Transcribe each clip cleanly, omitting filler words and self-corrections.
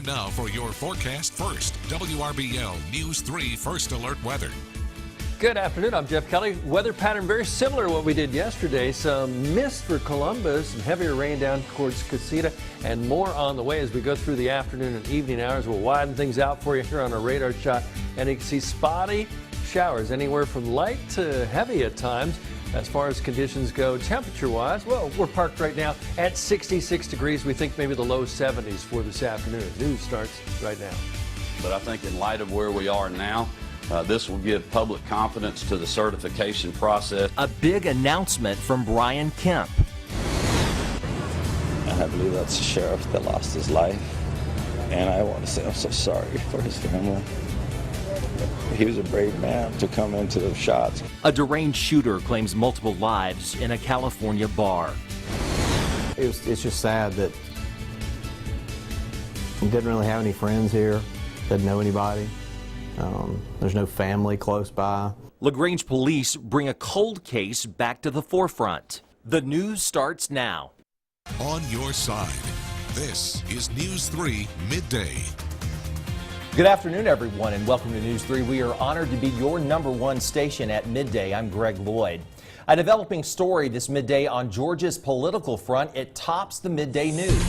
And now for your forecast first, WRBL News 3 First Alert Weather. Good afternoon, I'm Jeff Kelly. Weather pattern very similar to what we did yesterday. Some mist for Columbus, some heavier rain down towards Casita, and more on the way as we go through the afternoon and evening hours. We'll widen things out for you here on our radar shot, and you can see spotty showers anywhere from light to heavy at times. As far as conditions go, temperature-wise, well, we're parked right now at 66 degrees. We think maybe the low 70s for this afternoon. News starts right now. But I think in light of where we are now, this will give public confidence to the certification process. A big announcement from Brian Kemp. I believe that's the sheriff that lost his life, and I want to say I'm so sorry for his family. He was a brave man to come into those shots. A deranged shooter claims multiple lives in a California bar. It's just sad that he didn't really have any friends here, didn't know anybody. There's no family close by. LaGrange police bring a cold case back to the forefront. The news starts now. On your side, this is News 3 Midday. Good afternoon, everyone, and welcome to News 3. We are honored to be your #1 station at midday. I'm Greg Lloyd. A developing story this midday on Georgia's political front. It tops the midday news.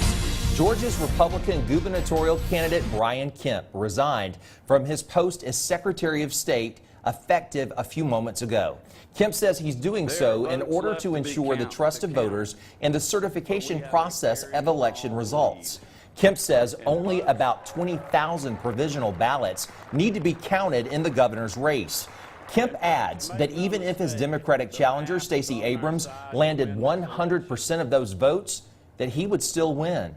Georgia's Republican gubernatorial candidate Brian Kemp resigned from his post as Secretary of State effective a few moments ago. Kemp says he's doing so in order to ensure the trust of voters in the certification process of election results. Kemp says only about 20,000 provisional ballots need to be counted in the governor's race. Kemp adds that even if his Democratic challenger, Stacey Abrams, landed 100% of those votes, that he would still win.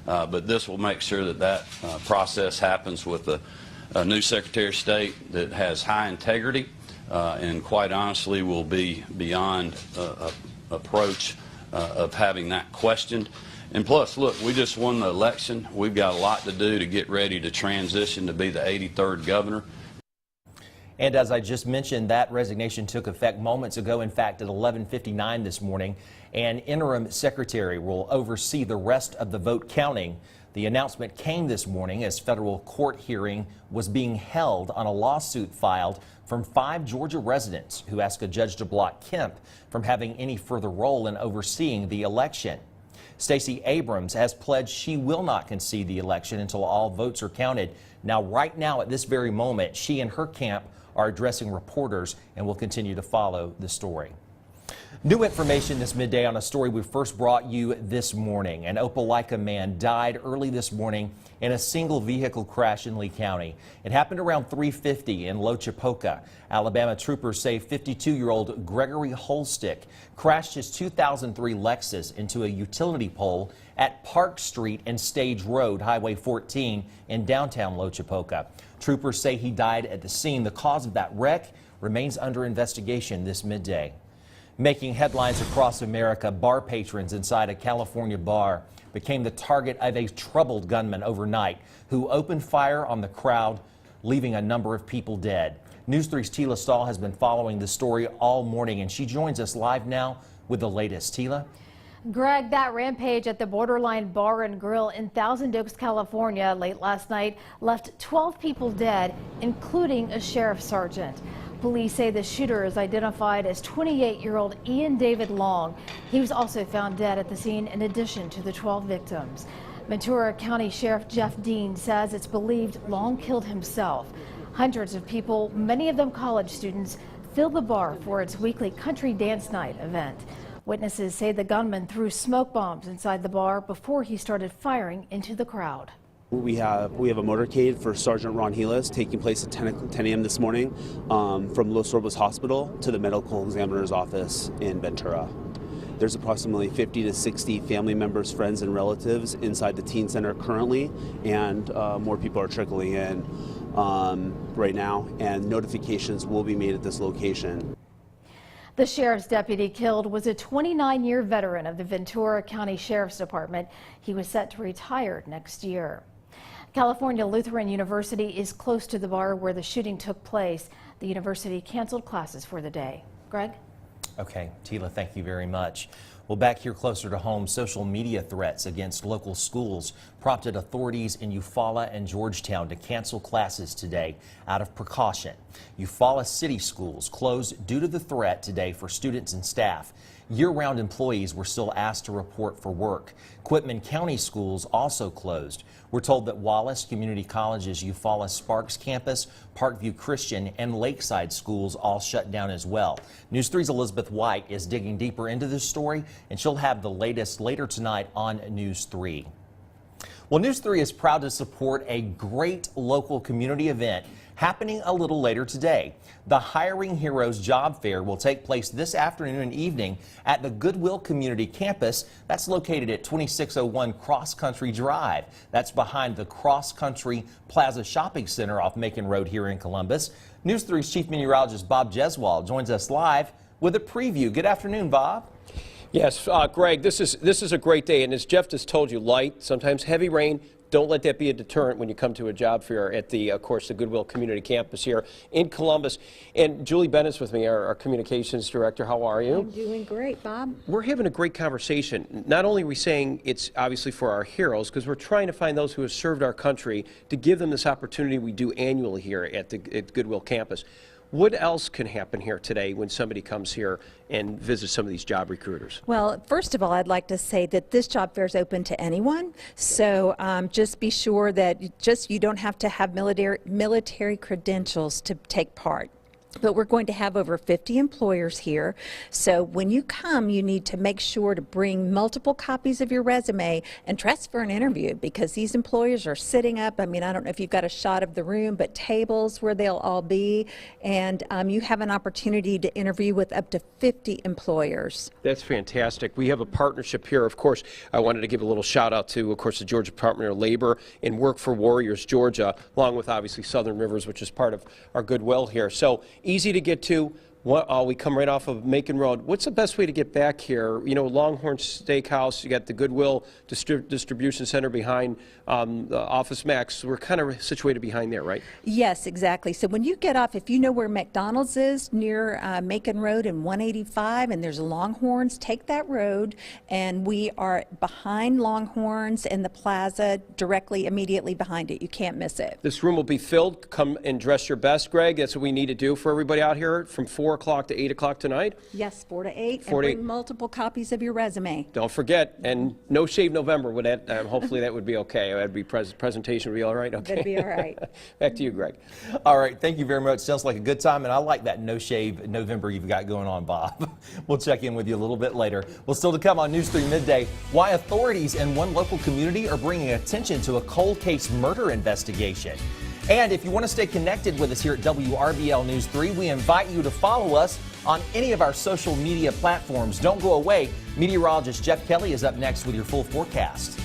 But this will make sure that that process happens with a new Secretary of State that has high integrity and quite honestly will be beyond approach of having that questioned. And plus, look, we just won the election. We've got a lot to do to get ready to transition to be the 83rd governor. And as I just mentioned, that resignation took effect moments ago. In fact, at 11:59 this morning, an interim secretary will oversee the rest of the vote counting. The announcement came this morning as federal court hearing was being held on a lawsuit filed from 5 Georgia residents who asked a judge to block Kemp from having any further role in overseeing the election. Stacey Abrams has pledged she will not concede the election until all votes are counted. Now, right now, at this very moment, she and her camp are addressing reporters and will continue to follow the story. New information this midday on a story we first brought you this morning. An Opelika man died early this morning in a single vehicle crash in Lee County. It happened around 3:50 in Lochapoka. Alabama troopers say 52-year-old Gregory Holstick crashed his 2003 Lexus into a utility pole at Park Street and Stage Road, Highway 14 in downtown Lochapoka. Troopers say he died at the scene. The cause of that wreck remains under investigation this midday. Making headlines across America, bar patrons inside a California bar became the target of a troubled gunman overnight who opened fire on the crowd, leaving a number of people dead. News 3's Tila Stahl has been following the story all morning, and she joins us live now with the latest. Tila? Greg, that rampage at the Borderline Bar and Grill in Thousand Oaks, California late last night left 12 people dead, including a sheriff's sergeant. Police say the shooter is identified as 28-year-old Ian David Long. He was also found dead at the scene in addition to the 12 victims. Ventura County Sheriff Jeff Dean says it's believed Long killed himself. Hundreds of people, many of them college students, filled the bar for its weekly country dance night event. Witnesses say the gunman threw smoke bombs inside the bar before he started firing into the crowd. We have a motorcade for Sergeant Ron Helas taking place at 10 a.m. this morning from Los Orbos Hospital to the medical examiner's office in Ventura. There's approximately 50 to 60 family members, friends, and relatives inside the teen center currently, and more people are trickling in right now, and notifications will be made at this location. The sheriff's deputy killed was a 29-year veteran of the Ventura County Sheriff's Department. He was set to retire next year. California Lutheran University is close to the bar where the shooting took place. The university canceled classes for the day. Greg? Okay, Tila, thank you very much. Well, back here closer to home, social media threats against local schools prompted authorities in Eufaula and Georgetown to cancel classes today out of precaution. Eufaula City Schools closed due to the threat today for students and staff. Year-round employees were still asked to report for work. Quitman County schools also closed. We're told that Wallace Community College's Eufaula Sparks campus, Parkview Christian, and Lakeside schools all shut down as well. News 3's Elizabeth White is digging deeper into this story, and she'll have the latest later tonight on News 3. Well, News 3 is proud to support a great local community event happening a little later today. The Hiring Heroes Job Fair will take place this afternoon and evening at the Goodwill Community Campus. That's located at 2601 Cross Country Drive. That's behind the Cross Country Plaza Shopping Center off Macon Road here in Columbus. News 3's Chief Meteorologist Bob Jeswald joins us live with a preview. Good afternoon, Bob. Yes, Greg, this is a great day, and as Jeff just told you, light, sometimes heavy rain. Don't let that be a deterrent when you come to a job fair at the, of course, the Goodwill Community Campus here in Columbus. And Julie Bennett's with me, our communications director. How are you? I'm doing great, Bob. We're having a great conversation. Not only are we saying it's obviously for our heroes, because we're trying to find those who have served our country to give them this opportunity we do annually here at the Goodwill Campus. What else can happen here today when somebody comes here and visits some of these job recruiters? Well, first of all, I'd like to say that this job fair is open to anyone. So just be sure that you don't have to have military credentials to take part. But we're going to have over 50 employers here. So when you come, you need to make sure to bring multiple copies of your resume and dress for an interview, because these employers are sitting up. I mean, I don't know if you've got a shot of the room, but tables where they'll all be. And you have an opportunity to interview with up to 50 employers. That's fantastic. We have a partnership here. Of course, I wanted to give a little shout out to, of course, the Georgia Department of Labor and Work for Warriors Georgia, along with obviously Southern Rivers, which is part of our Goodwill here. So easy to get to. We come right off of Macon Road. What's the best way to get back here? You know, Longhorn Steakhouse, you got the Goodwill Distribution Center behind the Office Max. We're kind of situated behind there, right? Yes, exactly. So when you get off, if you know where McDonald's is, near Macon Road and 185, and there's Longhorns, take that road, and we are behind Longhorns and the plaza, directly, immediately behind it. You can't miss it. This room will be filled. Come and dress your best, Greg. That's what we need to do for everybody out here from 4 o'clock to 8 o'clock tonight. Yes, 4 to 8, 4 and to bring multiple copies of your resume. Don't forget, and no shave November. Would that? Hopefully that would be okay. That'd be presentation would be all right. Okay. That'd be all right. Back to you, Greg. All right, thank you very much. Sounds like a good time, and I like that no shave November you've got going on, Bob. We'll check in with you a little bit later. Well, still to come on News 3 Midday, why authorities in one local community are bringing attention to a cold case murder investigation. And if you want to stay connected with us here at WRBL News 3, we invite you to follow us on any of our social media platforms. Don't go away. Meteorologist Jeff Kelly is up next with your full forecast.